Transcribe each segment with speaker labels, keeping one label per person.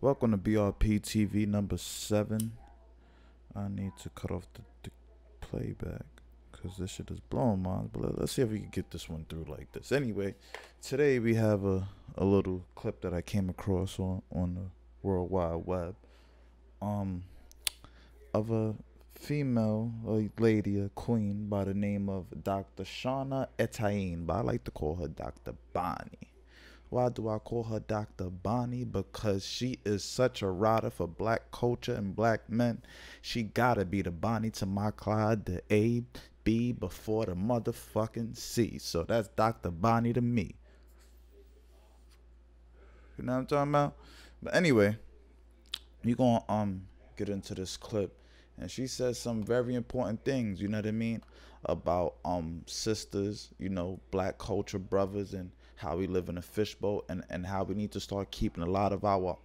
Speaker 1: Welcome to BRPTV number 7. I need to cut off the playback because this shit is blowing mine. But let's see if we can get this one through like this. Anyway, today we have a little clip that I came across on the World Wide Web um, of a female, a lady, a queen by the name of Dr. Shonna Etienne, but I like to call her Dr. Bonnie. Why do I call her Dr. Bonnie? Because she is such a rider for black culture and black men. She gotta be the Bonnie to my Clyde, the A, B before the motherfucking C. So that's Dr. Bonnie to me. You know what I'm talking about? But anyway, you gonna get into this clip, and she says some very important things, you know what I mean, about sisters, you know, black culture brothers, and how we live in a fishbowl, and how we need to start keeping a lot of our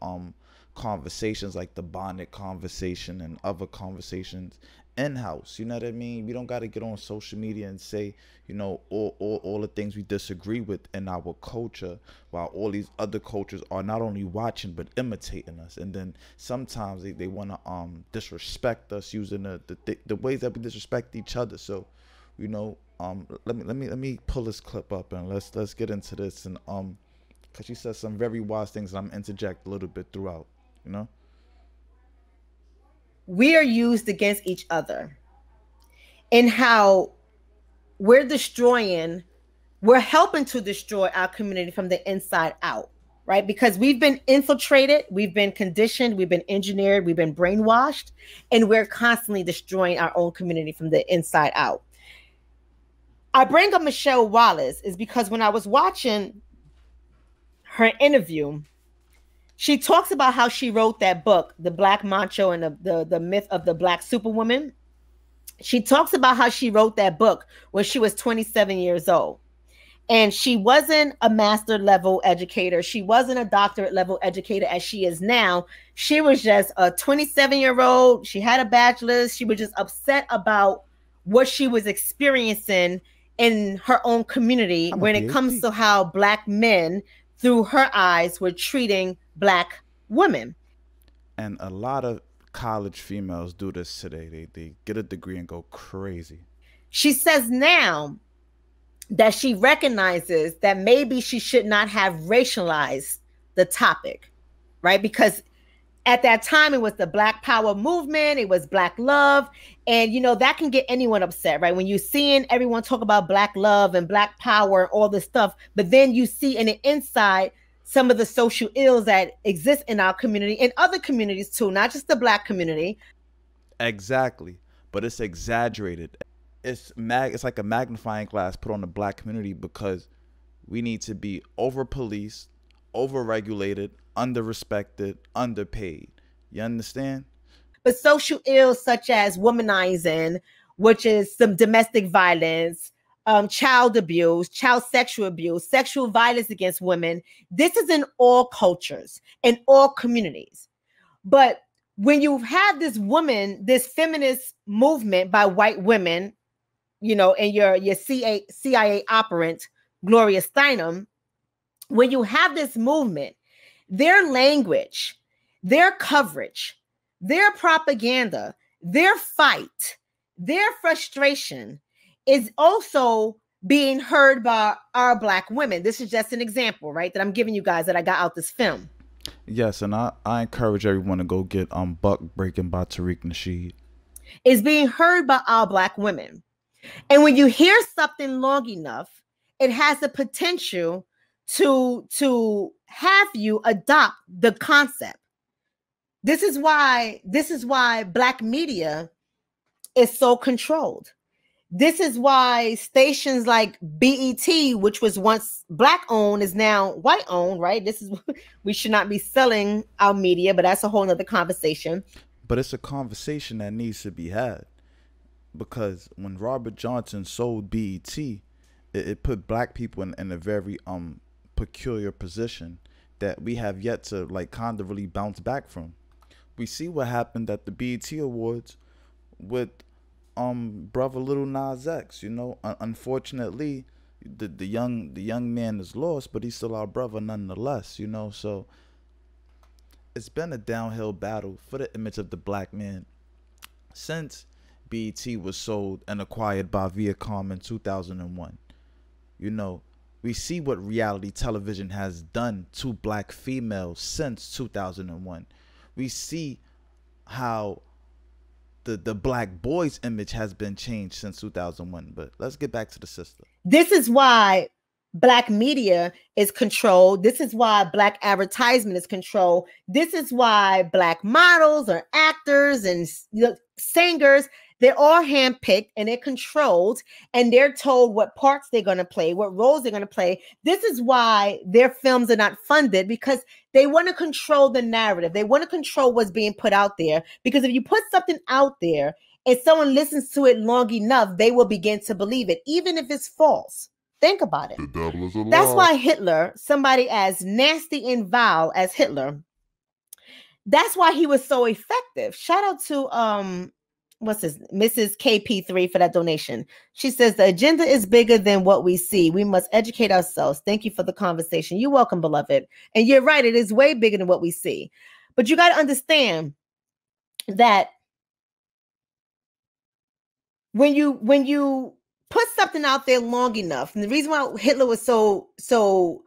Speaker 1: conversations, like the bonded conversation and other conversations, in-house. You know what I mean? We don't got to get on social media and say, you know, all the things we disagree with in our culture, while all these other cultures are not only watching but imitating us. And then sometimes they want to disrespect us using the ways that we disrespect each other. So, you know, let me pull this clip up and let's get into this. And because she says some very wise things, and I'm interject a little bit throughout, you know.
Speaker 2: We are used against each other, and how we're helping to destroy our community from the inside out, right? Because we've been infiltrated, we've been conditioned, we've been engineered, we've been brainwashed, and we're constantly destroying our own community from the inside out. I bring up Michelle Wallace is because when I was watching her interview, she talks about how she wrote that book, The Black Macho and the Myth of the Black Superwoman. She talks about how she wrote that book when she was 27 years old. And she wasn't a master level educator. She wasn't a doctorate level educator as she is now. She was just a 27-year-old. She had a bachelor's. She was just upset about what she was experiencing in her own community when it comes to how black men, through her eyes, were treating black women.
Speaker 1: And a lot of college females do this today. They get a degree and go crazy.
Speaker 2: She says now that she recognizes that maybe she should not have racialized the topic, right? Because at that time, it was the Black Power movement. It was Black love. And, you know, that can get anyone upset, right? When you're seeing everyone talk about Black love and Black power and all this stuff, but then you see in the inside some of the social ills that exist in our community and other communities too, not just the Black community.
Speaker 1: Exactly. But it's exaggerated. It's like a magnifying glass put on the black community, because we need to be over-policed, over-regulated, under-respected, underpaid. You understand?
Speaker 2: But social ills such as womanizing, which is some domestic violence, child abuse, child sexual abuse, sexual violence against women. This is in all cultures, in all communities. But when you have this this feminist movement by white women, you know, and your CIA operant, Gloria Steinem, when you have this movement, their language, their coverage, their propaganda, their fight, their frustration is also being heard by our black women. This is just an example, right, that I'm giving you guys that I got out this film.
Speaker 1: Yes, and I encourage everyone to go get Buck Breaking by Tariq Nasheed.
Speaker 2: It's being heard by our black women. And when you hear something long enough, it has the potential to have you adopt the concept. This is why black media is so controlled. This is why stations like BET, which was once black owned, is now white owned, right? We should not be selling our media, but that's a whole nother conversation.
Speaker 1: But it's a conversation that needs to be had, because when Robert Johnson sold BET, it put black people in a very peculiar position that we have yet to kind of really bounce back from. We see what happened at the BET Awards with brother Little Nas X. You know, unfortunately, the young man is lost, but he's still our brother nonetheless. You know, so it's been a downhill battle for the image of the black man since BET was sold and acquired by Viacom in 2001. You know, we see what reality television has done to black females since 2001. We see how the black boy's image has been changed since 2001. But let's get back to the sister.
Speaker 2: This is why black media is controlled. This is why black advertisement is controlled. This is why black models or actors and singers, they're all handpicked and they're controlled, and they're told what parts they're going to play, what roles they're going to play. This is why their films are not funded, because they want to control the narrative. They want to control what's being put out there, because if you put something out there and someone listens to it long enough, they will begin to believe it, even if it's false. Think about it.
Speaker 3: The devil is a
Speaker 2: That's
Speaker 3: lie.
Speaker 2: why Hitler, somebody as nasty and vile as Hitler, that's why he was so effective. Shout out to Mrs. KP3 for that donation. She says the agenda is bigger than what we see. We must educate ourselves. Thank you for the conversation. You're welcome, beloved. And you're right, it is way bigger than what we see. But you got to understand that when you put something out there long enough, and the reason why Hitler was so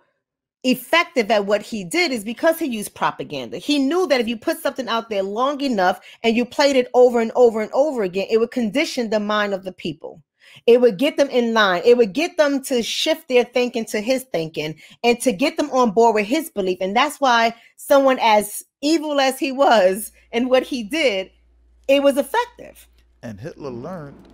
Speaker 2: effective at what he did is because he used propaganda. He knew that if you put something out there long enough and you played it over and over and over again, it would condition the mind of the people. It would get them in line. It would get them to shift their thinking to his thinking and to get them on board with his belief. And that's why someone as evil as he was and what he did, it was effective.
Speaker 1: And Hitler learned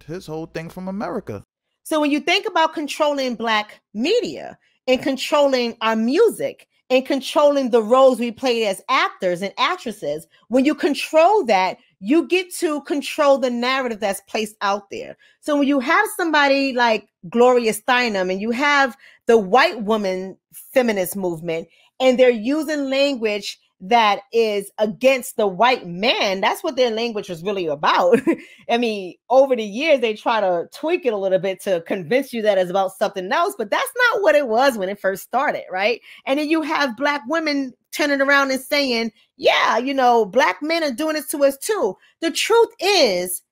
Speaker 1: his whole thing from America.
Speaker 2: So when you think about controlling black media and controlling our music and controlling the roles we play as actors and actresses, when you control that, you get to control the narrative that's placed out there. So when you have somebody like Gloria Steinem and you have the white woman feminist movement, and they're using language that is against the white man, that's what their language was really about. I mean, over the years, they try to tweak it a little bit to convince you that it's about something else, but that's not what it was when it first started, right? And then you have black women turning around and saying, yeah, you know, black men are doing this to us too. The truth is,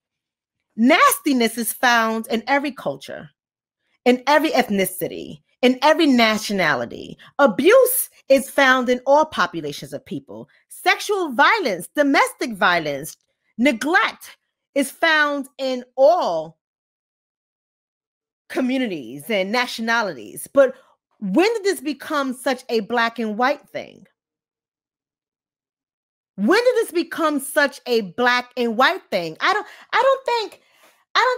Speaker 2: nastiness is found in every culture, in every ethnicity, in every nationality. Abuse is found in all populations of people. Sexual violence, domestic violence, neglect is found in all communities and nationalities. But when did this become such a black and white thing? When did this become such a black and white thing? I don't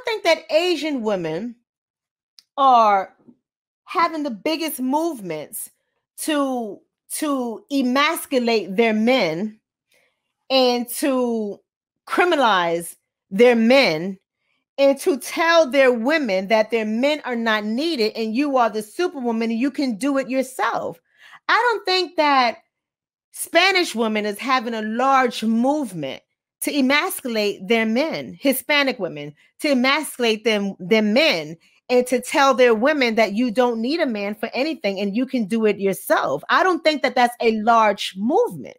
Speaker 2: think that Asian women are having the biggest movements to emasculate their men and to criminalize their men and to tell their women that their men are not needed and you are the superwoman and you can do it yourself. I don't think that Spanish women is having a large movement to emasculate their men, Hispanic women, to emasculate their men and to tell their women that you don't need a man for anything and you can do it yourself. I don't think that that's a large movement.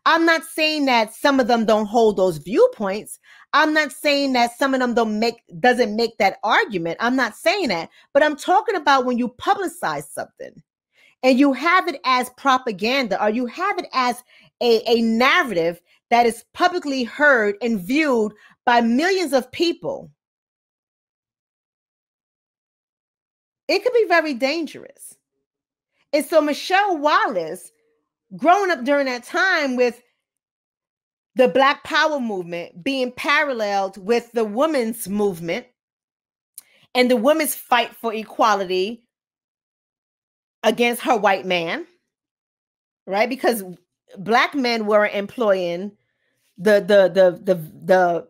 Speaker 2: I'm not saying that some of them don't hold those viewpoints. I'm not saying that some of them doesn't make that argument. I'm not saying that, but I'm talking about when you publicize something and you have it as propaganda or you have it as a narrative that is publicly heard and viewed by millions of people. It could be very dangerous. And so Michelle Wallace, growing up during that time with the Black Power movement being paralleled with the women's movement and the women's fight for equality against her white man, right? Because black men were employing the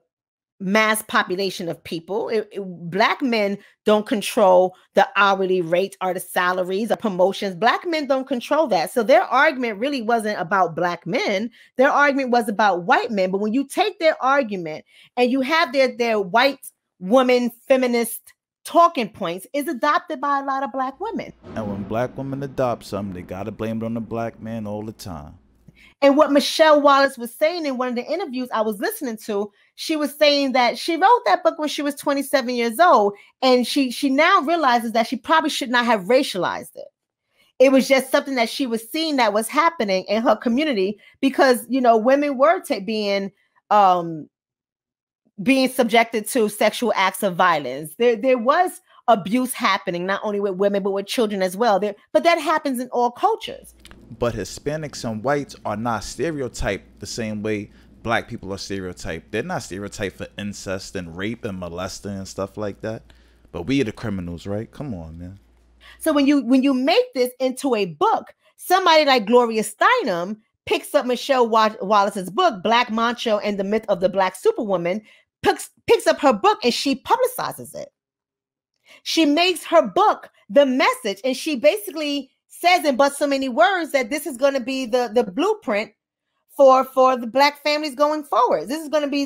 Speaker 2: mass population of people. Black men don't control the hourly rate or the salaries or promotions. Black men don't control that. So their argument really wasn't about black men. Their argument was about white men. But when you take their argument and you have their white woman feminist talking points is adopted by a lot of Black women.
Speaker 1: And when Black women adopt something, they gotta blame it on the Black man all the time.
Speaker 2: And what Michelle Wallace was saying in one of the interviews I was listening to, she was saying that she wrote that book when she was 27 years old, and she now realizes that she probably should not have racialized it. It was just something that she was seeing that was happening in her community because, you know, women were being subjected to sexual acts of violence. There was abuse happening, not only with women, but with children as well. But that happens in all cultures.
Speaker 1: But Hispanics and whites are not stereotyped the same way Black people are stereotyped. They're not stereotyped for incest and rape and molesting and stuff like that. But we are the criminals, right? Come on, man.
Speaker 2: So when you make this into a book, somebody like Gloria Steinem picks up Michelle Wallace's book, Black Macho and the Myth of the Black Superwoman, picks up her book and she publicizes it. She makes her book the message, and she basically says in but so many words that this is going to be the blueprint for the Black families going forward. This is going to be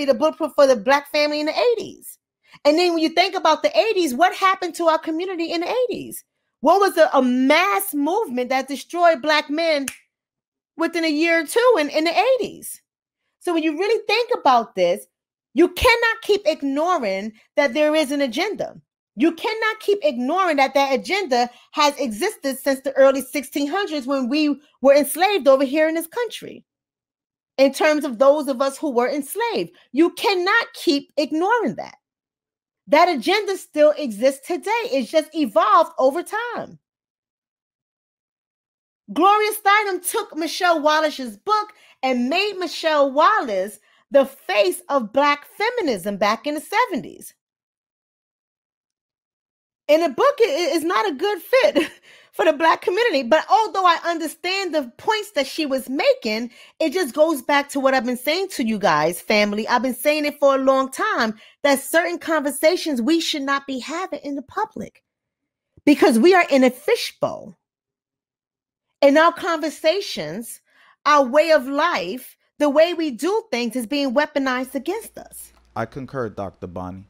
Speaker 2: the blueprint for the Black family in the 80s. And then when you think about the 80s, what happened to our community in the 80s? What was a mass movement that destroyed Black men within a year or two in the 80s? So when you really think about this, you cannot keep ignoring that there is an agenda. You cannot keep ignoring that agenda has existed since the early 1600s when we were enslaved over here in this country. In terms of those of us who were enslaved, you cannot keep ignoring that. That agenda still exists today. It's just evolved over time. Gloria Steinem took Michelle Wallace's book and made Michelle Wallace the face of Black feminism back in the 70s. And the book is not a good fit for the Black community. But although I understand the points that she was making, it just goes back to what I've been saying to you guys, family. I've been saying it for a long time, that certain conversations we should not be having in the public because we are in a fishbowl. In our conversations, our way of life, the way we do things is being weaponized against us.
Speaker 1: I concur, Dr. Bonnie.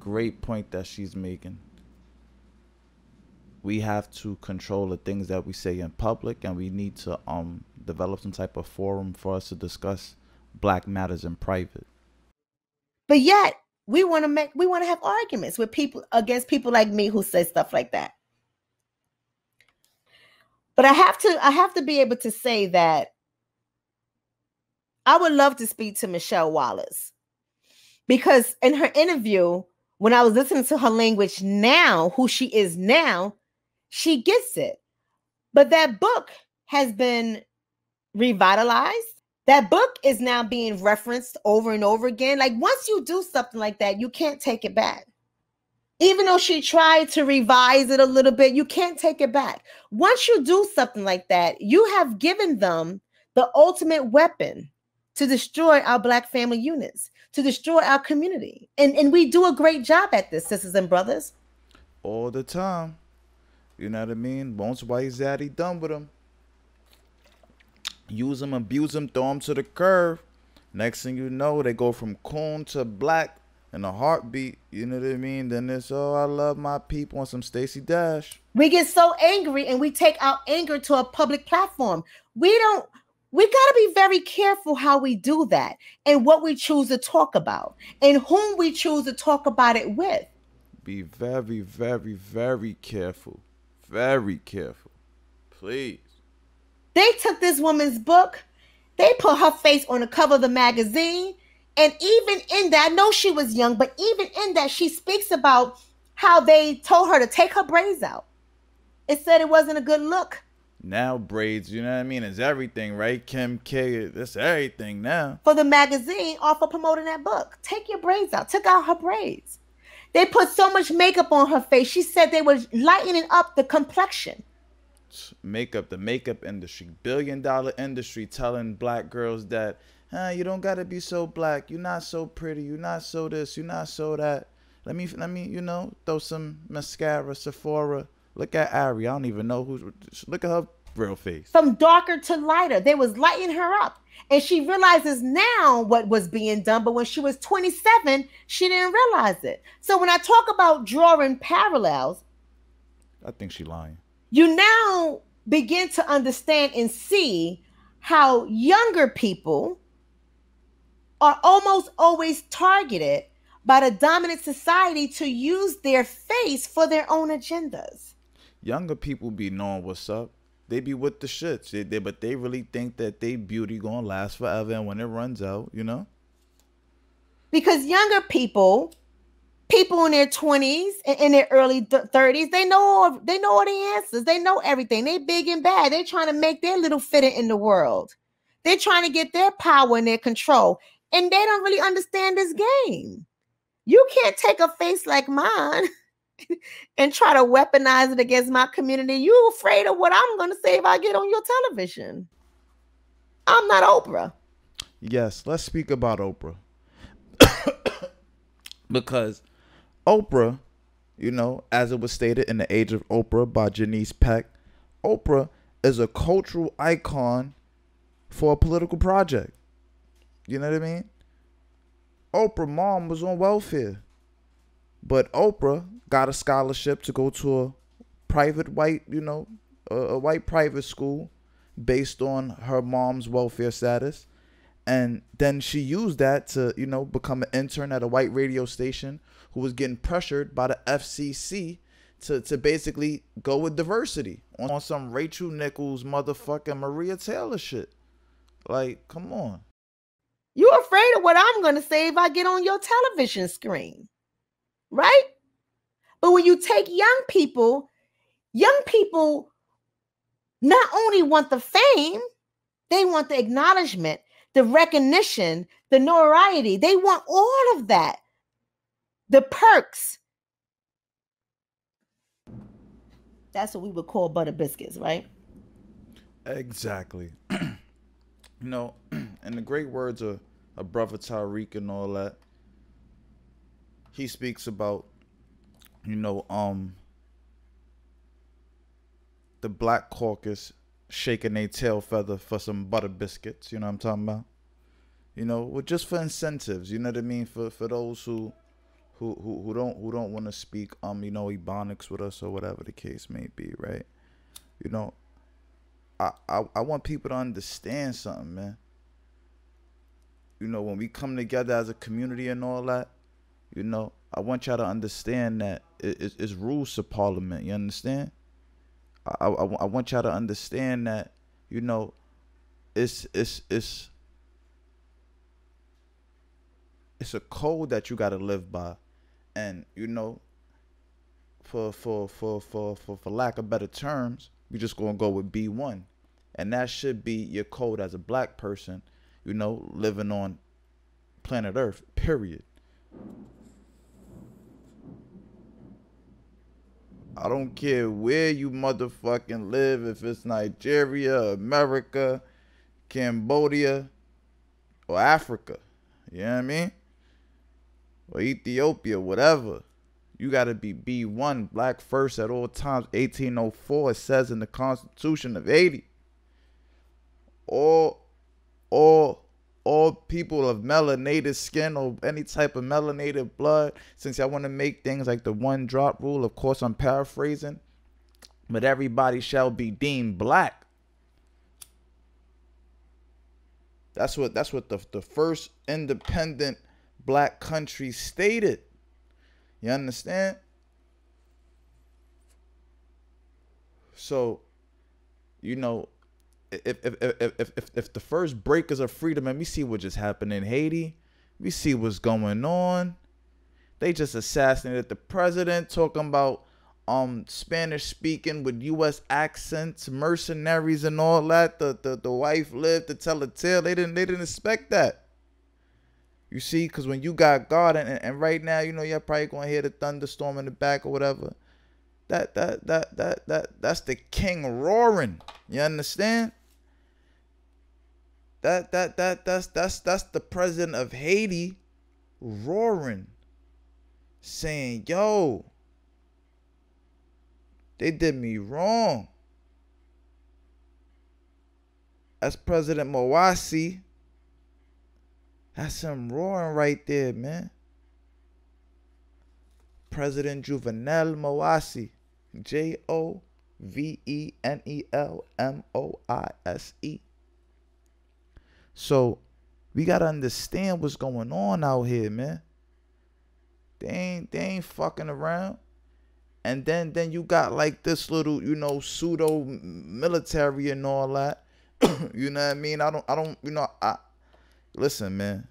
Speaker 1: Great point that she's making. We have to control the things that we say in public, and we need to develop some type of forum for us to discuss Black matters in private.
Speaker 2: But yet we want to have arguments with people against people like me who say stuff like that. But I have to be able to say that I would love to speak to Michelle Wallace, because in her interview, when I was listening to her language now, who she is now, she gets it. But that book has been revitalized. That book is now being referenced over and over again. Like, once you do something like that, you can't take it back. Even though she tried to revise it a little bit, you can't take it back. Once you do something like that, you have given them the ultimate weapon to destroy our Black family units, to destroy our community. And we do a great job at this, sisters and brothers.
Speaker 1: All the time. You know what I mean? Once white zaddy done with them, use them, abuse them, throw them to the curb. Next thing you know, they go from coon to black in a heartbeat. You know what I mean? Then it's, oh, I love my people, on some Stacey Dash.
Speaker 2: We get so angry and we take our anger to a public platform. We got to be very careful how we do that and what we choose to talk about and whom we choose to talk about it with.
Speaker 1: Be very, very, very careful. Very careful. Please.
Speaker 2: They took this woman's book. They put her face on the cover of the magazine. And even in that, I know she was young, but even in that, she speaks about how they told her to take her braids out. It said it wasn't a good look.
Speaker 1: Now braids, you know what I mean? It's everything, right? Kim K, that's everything now.
Speaker 2: For the magazine or for promoting that book. Take your braids out. Took out her braids. They put so much makeup on her face. She said they were lightening up the complexion.
Speaker 1: Makeup, the makeup industry, $billion industry, telling black girls that, you don't gotta be so black. You're not so pretty. You're not so this. You're not so that. Let me, you know, throw some mascara, Sephora. Look at Ari. I don't even know who's. Look at her Real face.
Speaker 2: From darker to lighter. They was lighting her up. And she realizes now what was being done, but when she was 27, she didn't realize it. So when I talk about drawing parallels,
Speaker 1: I think she lying.
Speaker 2: You now begin to understand and see how younger people are almost always targeted by the dominant society to use their face for their own agendas.
Speaker 1: Younger people be knowing what's up. They be with the shits. But they really think that they beauty gonna last forever, and when it runs out, you know?
Speaker 2: Because younger people in their 20s and in their early 30s, they know all the answers. They know everything. They big and bad. They're trying to make their little fitting in the world. They're trying to get their power and their control. And they don't really understand this game. You can't take a face like mine and try to weaponize it against my community. You afraid of what I'm going to say if I get on your television. I'm not Oprah.
Speaker 1: Yes, let's speak about Oprah. Because Oprah, you know, as it was stated in The Age of Oprah by Janice Peck, Oprah is a cultural icon for a political project. You know what I mean? Oprah's mom was on welfare, but Oprah got a scholarship to go to a private white, you know, a white private school based on her mom's welfare status. And then she used that to, you know, become an intern at a white radio station who was getting pressured by the FCC to basically go with diversity on some Rachel Nichols motherfucking Maria Taylor shit. Like, come on.
Speaker 2: You're afraid of what I'm going to say if I get on your television screen, right? But when you take young people not only want the fame, they want the acknowledgement, the recognition, the notoriety. They want all of that. The perks. That's what we would call butter biscuits, right?
Speaker 1: Exactly. You know, in the great words of Brother Tariq and all that, he speaks about, you know, the Black caucus shaking their tail feather for some butter biscuits. You know what I'm talking about? You know, just for incentives. You know what I mean? For those who don't want to speak you know, Ebonics with us or whatever the case may be, right? You know, I want people to understand something, man. You know, when we come together as a community and all that, you know, I want y'all to understand that it's rules to Parliament. You understand? I want y'all to understand that, you know, it's a code that you got to live by. And, you know, for lack of better terms, we just going to go with B1. And that should be your code as a Black person, you know, living on planet Earth, period. I don't care where you motherfucking live, if it's Nigeria, America, Cambodia, or Africa. You know what I mean? Or Ethiopia, whatever. You got to be B1, Black first at all times. 1804, it says in the Constitution of 80. All people of melanated skin or any type of melanated blood, since y'all want to make things like the one drop rule, of course I'm paraphrasing, but everybody shall be deemed Black. That's what the first independent Black country stated. You understand? So, you know, if the first breakers of freedom, and we see what just happened in Haiti, we see what's going on. They just assassinated the president, talking about Spanish speaking with US accents, mercenaries and all that. The wife lived to tell a tale. They didn't expect that. You see, because when you got God, and right now, you know, you're probably gonna hear the thunderstorm in the back or whatever. That's the king roaring. You understand? That's the president of Haiti roaring, saying, yo, they did me wrong. That's President Mawasi. That's him roaring right there, man. President Juvenel Mawasi. Jovenelmoise. So we gotta understand what's going on out here, man. They ain't fucking around. And then you got like this little, pseudo military and all that. You know what I mean? I don't, listen, man.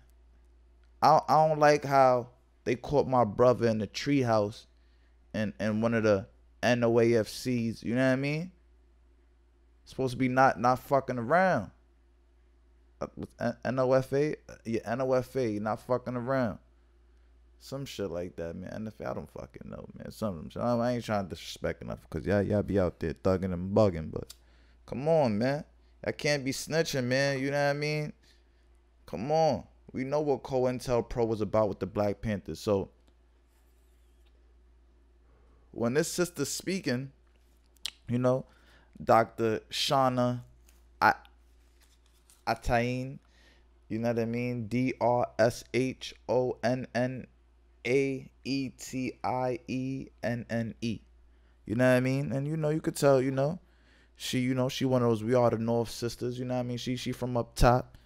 Speaker 1: I don't like how they caught my brother in the treehouse and one of the NOAFCs. You know what I mean? Supposed to be not fucking around. NOFA, yeah, NOFA, not fucking around. Some shit like that, man. NFA, I don't fucking know, man. Some of them shit. I ain't trying to disrespect enough because y'all be out there thugging and bugging, but come on, man. I can't be snitching, man. You know what I mean? Come on. We know what COINTELPRO was about with the Black Panthers. So when this sister's speaking, Dr. Shonna Etienne, you know what I mean? DRSHONNAETIENNE. You know what I mean? And you could tell, she one of those We Are the North sisters, you know what I mean? She from up top.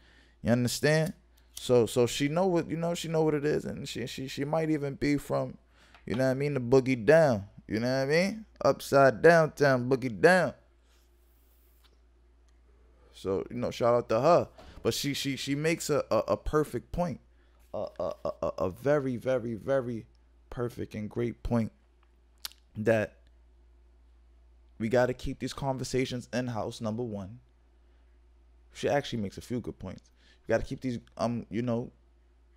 Speaker 1: You understand? So she know what she know what it is, and she might even be from, you know what I mean, the boogie down. You know what I mean? Upside downtown, boogie down. So, shout out to her. But she makes a perfect point. A very, very, very perfect and great point that we got to keep these conversations in-house, number one. She actually makes a few good points. We got to keep these,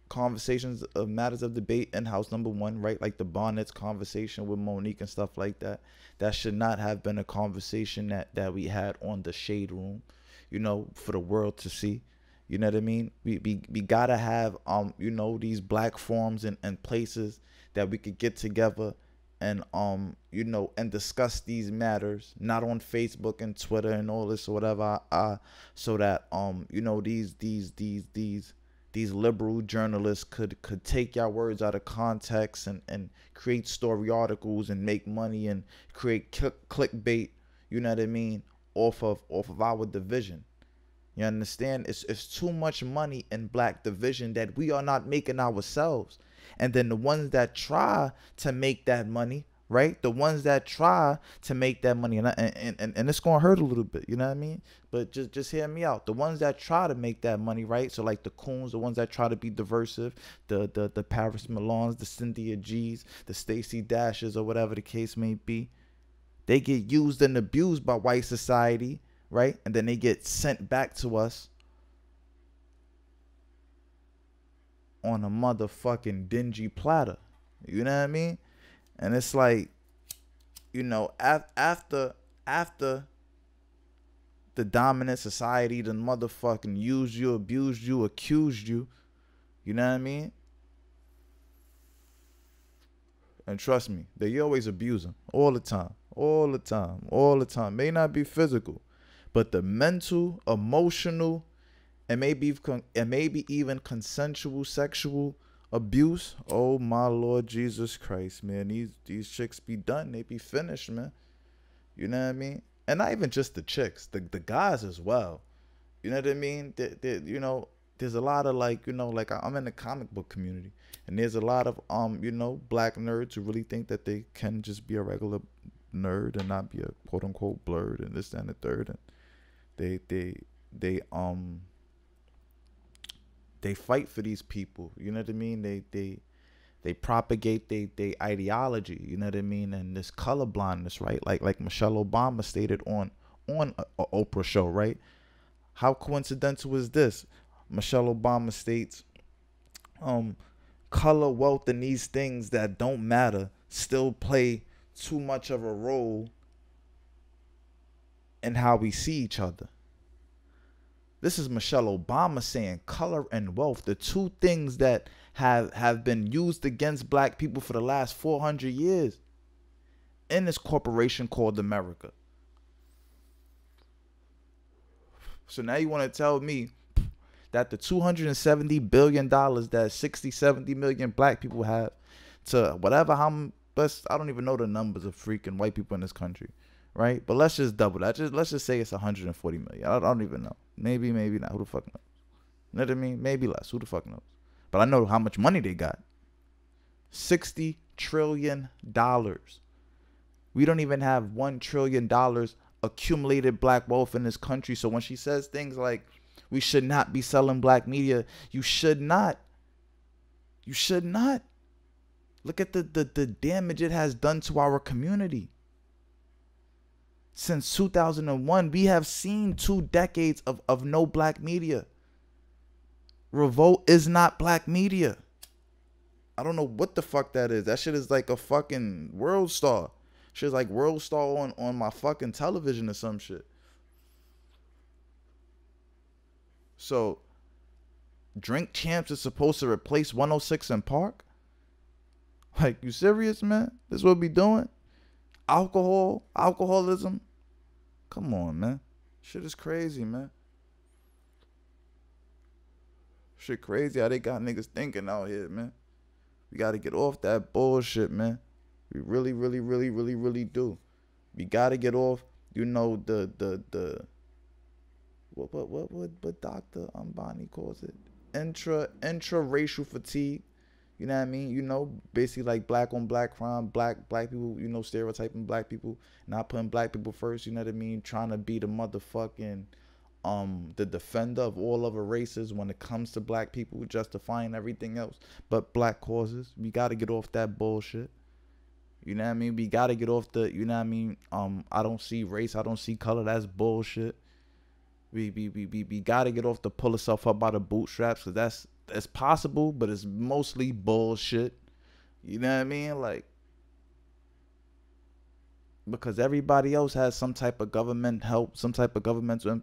Speaker 1: conversations of matters of debate in-house, number one, right? Like the Bonnet's conversation with Monique and stuff like that. That should not have been a conversation that we had on the Shade Room, for the world to see. You know what I mean? We gotta have these black forums and places that we could get together and and discuss these matters, not on Facebook and Twitter and all this or whatever, so that these liberal journalists could take your words out of context and create story articles and make money and create clickbait, you know what I mean, off of our division. You understand? It's too much money in black division that we are not making ourselves. And then the ones that try to make that money, right? The ones that try to make that money, and it's gonna hurt a little bit, you know what I mean? But just hear me out. The ones that try to make that money, right? So like the Coons, the ones that try to be diversive, the Paris Milans, the Cynthia G's, the Stacey Dashes, or whatever the case may be, they get used and abused by white society, right? And then they get sent back to us on a motherfucking dingy platter. You know what I mean? And it's like, after the dominant society, the motherfucking used you, abused you, accused you, you know what I mean? And trust me, they always abuse them all the time, all the time, all the time. May not be physical, but the mental, emotional, and maybe even consensual sexual abuse. Oh my Lord Jesus Christ, man. These chicks be done. They be finished, man. You know what I mean? And not even just the chicks, the guys as well. You know what I mean? There's a lot of like I'm in the comic book community, and there's a lot of black nerds who really think that they can just be a regular nerd and not be a quote unquote blurred and this, that, and the third. And they fight for these people. You know what I mean? They propagate they ideology. You know what I mean? And this color blindness, right? Like Michelle Obama stated on a Oprah show, right? How coincidental is this? Michelle Obama states, color, wealth, and these things that don't matter still play too much of a role in how we see each other. This is Michelle Obama saying color and wealth, the two things that have been used against black people for the last 400 years in this corporation called America. So now you want to tell me that the $270 billion that 60, 70 million black people have to whatever, I don't even know the numbers of freaking white people in this country, right? But let's just double that. Let's just say it's 140 million. I don't even know. Maybe not. Who the fuck knows? You know what I mean? Maybe less. Who the fuck knows? But I know how much money they got. $60 trillion. We don't even have $1 trillion accumulated black wealth in this country. So when she says things like we should not be selling black media, you should not. You should not. Look at the damage it has done to our community. Since 2001, we have seen 2 decades of no black media. Revolt is not black media. I don't know what the fuck that is. That shit is like a fucking world star. Shit's like world star on my fucking television or some shit. So, Drink Champs is supposed to replace 106 in Park? Like, you serious, man? This what we doing? Alcoholism? Come on, man. Shit is crazy, man. Shit crazy how they got niggas thinking out here, man. We gotta get off that bullshit, man. We really, really, really, really, really do. We gotta get off, you know, what Dr. Ambani calls it? Intra-racial fatigue. You know what I mean? You know, basically like black on black crime, black people, you know, stereotyping black people, not putting black people first, you know what I mean? Trying to be the motherfucking the defender of all other races when it comes to black people, justifying everything else but black causes. We gotta get off that bullshit. You know what I mean? We gotta get off the, you know what I mean? I don't see race, I don't see color. That's bullshit. We gotta get off the pull yourself up by the bootstraps, because that's possible, but it's mostly bullshit. You know what I mean? Like, because everybody else has some type of government help, some type of governmental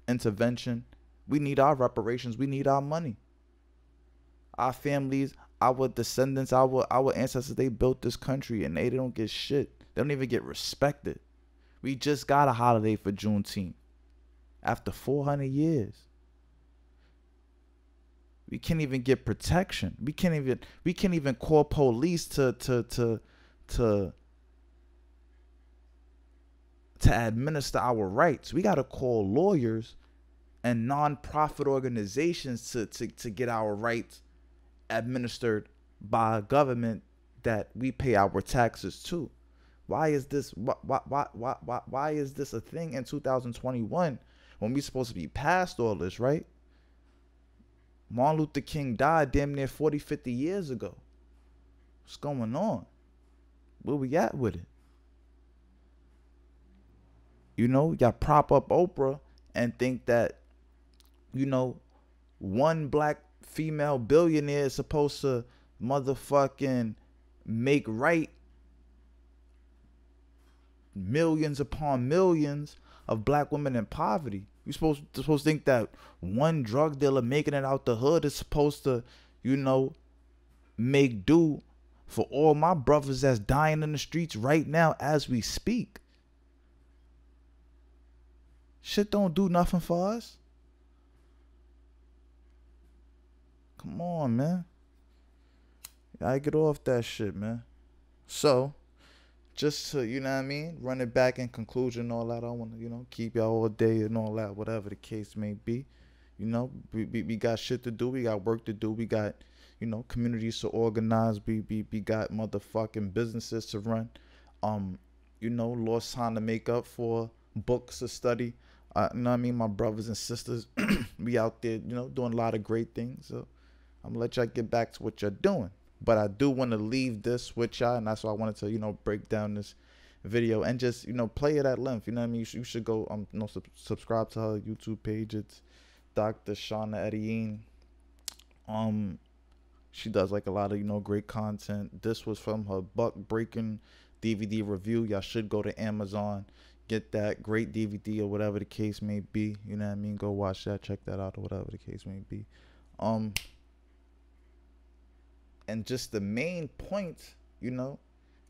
Speaker 1: intervention. We need our reparations. We need our money. Our families, our descendants, our ancestors, they built this country and they don't get shit. They don't even get respected. We just got a holiday for Juneteenth after 400 years. We can't even get protection. We can't even call police to administer our rights. We gotta call lawyers and non-profit organizations to get our rights administered by a government that we pay our taxes to. Why is this why is this a thing in 2021 when we supposed to be past all this, right? Martin Luther King died damn near 40, 50 years ago. What's going on? Where we at with it? You know, we got prop up Oprah and think that, you know, one black female billionaire is supposed to motherfucking make right millions upon millions of black women in poverty. You're supposed to think that one drug dealer making it out the hood is supposed to, you know, make do for all my brothers that's dying in the streets right now as we speak. Shit don't do nothing for us. Come on, man. Gotta get off that shit, man. So, just to, you know what I mean, run it back in conclusion and all that. I don't want to, you know, keep y'all all day and all that, whatever the case may be. You know, we got shit to do. We got work to do. We got, you know, communities to organize. We got motherfucking businesses to run. You know, lost time to make up for books to study. You know what I mean? My brothers and sisters, we out there, you know, doing a lot of great things. So I'm gonna let y'all get back to what you're doing. But I do want to leave this with y'all, and that's why I wanted to, you know, break down this video and just, you know, play it at length. You know what I mean? You should go, you know, subscribe to her YouTube page. It's Dr. Shonna Etienne. She does like a lot of, you know, great content. This was from her buck breaking DVD review. Y'all should go to Amazon, get that great DVD or whatever the case may be. You know what I mean? Go watch that, check that out or whatever the case may be. And just the main point, you know,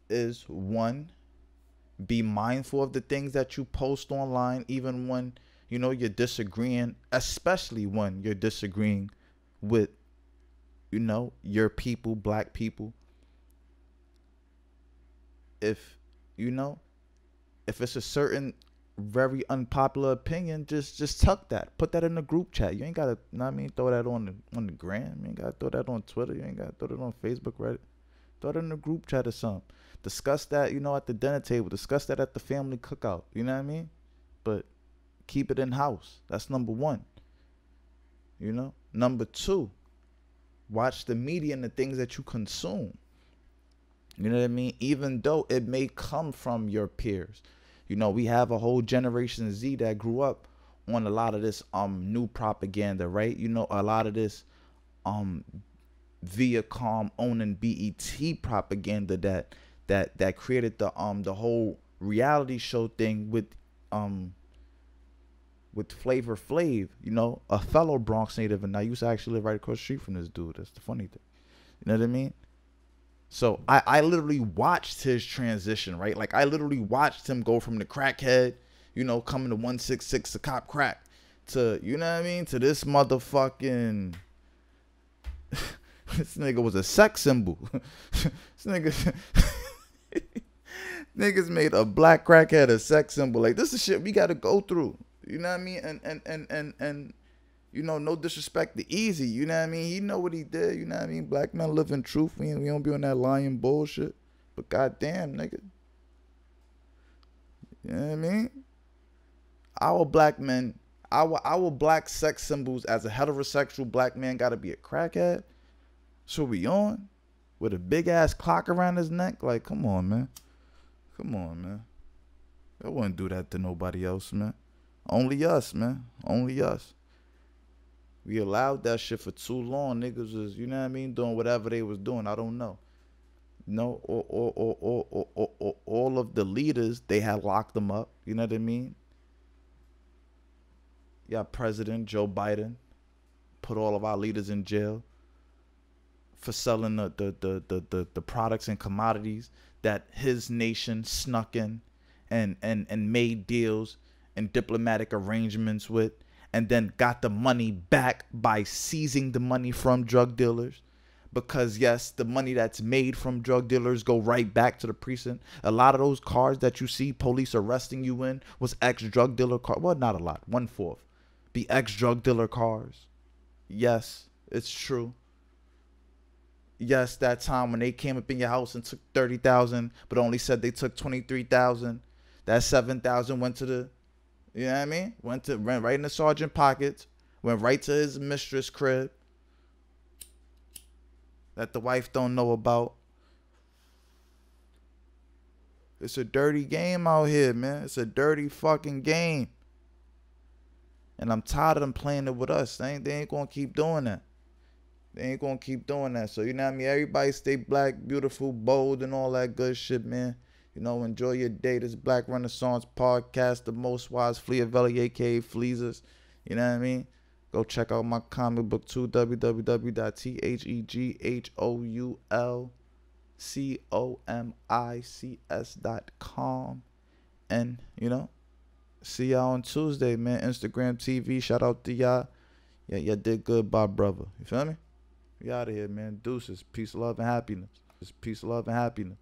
Speaker 1: is one, be mindful of the things that you post online, even when You know, you're disagreeing, especially when you're disagreeing with, you know, your people, black people. If, you know, if it's a certain very unpopular opinion, just tuck that. Put that in the group chat. You ain't gotta, you know what I mean, throw that on the gram. You ain't gotta throw that on Twitter. You ain't gotta throw that on Facebook, Reddit. Throw it in the group chat or something. Discuss that, you know, at the dinner table. Discuss that at the family cookout. You know what I mean? But keep it in house. That's number one. You know? Number two, watch the media and the things that you consume. You know what I mean? Even though it may come from your peers. You know, we have a whole generation Z that grew up on a lot of this new propaganda, right? You know, a lot of this Viacom owning BET propaganda that created the whole reality show thing with Flavor Flav, you know, a fellow Bronx native, and I used to actually live right across the street from this dude. That's the funny thing. You know what I mean? So I literally watched his transition, right? Like I literally watched him go from the crackhead, you know, coming to 166 to cop crack to, you know what I mean, to this motherfucking this nigga was a sex symbol. This nigga niggas made a black crackhead a sex symbol. Like this is shit we gotta go through. You know what I mean? And you know, no disrespect to Easy, you know what I mean? He know what he did, you know what I mean? Black men live in truth. We don't be on that lying bullshit. But goddamn, nigga. You know what I mean? Our black men, our black sex symbols as a heterosexual black man gotta be a crackhead. So we on? With a big ass clock around his neck? Like, come on, man. Come on, man. I wouldn't do that to nobody else, man. Only us, man. Only us. We allowed that shit for too long. Niggas was, you know what I mean, doing whatever they was doing. I don't know. No, or all of the leaders, they had locked them up. You know what I mean? Yeah, President Joe Biden put all of our leaders in jail for selling the products and commodities that his nation snuck in and made deals and diplomatic arrangements with, and then got the money back by seizing the money from drug dealers. Because yes, the money that's made from drug dealers go right back to the precinct. A lot of those cars that you see police arresting you in was ex-drug dealer cars. Well, not a lot, 1/4. Be ex-drug dealer cars. Yes, it's true. Yes, that time when they came up in your house and took 30,000, but only said they took 23,000. That 7,000 went to the, you know what I mean? Went right in the sergeant pockets, went right to his mistress crib that the wife don't know about. It's a dirty game out here, man. It's a dirty fucking game. And I'm tired of them playing it with us. They ain't gonna keep doing that. They ain't gonna keep doing that. So, you know what I mean? Everybody stay black, beautiful, bold, and all that good shit, man. You know, enjoy your day. This Black Renaissance podcast, the most wise Fleavelli, aka Fleezers. You know what I mean? Go check out my comic book too, www.theghoulcomics.com. And, you know, see y'all on Tuesday, man. Instagram TV. Shout out to y'all. Yeah, y'all did good, by brother. You feel me? We out of here, man. Deuces. Peace, love, and happiness. Just peace, love, and happiness.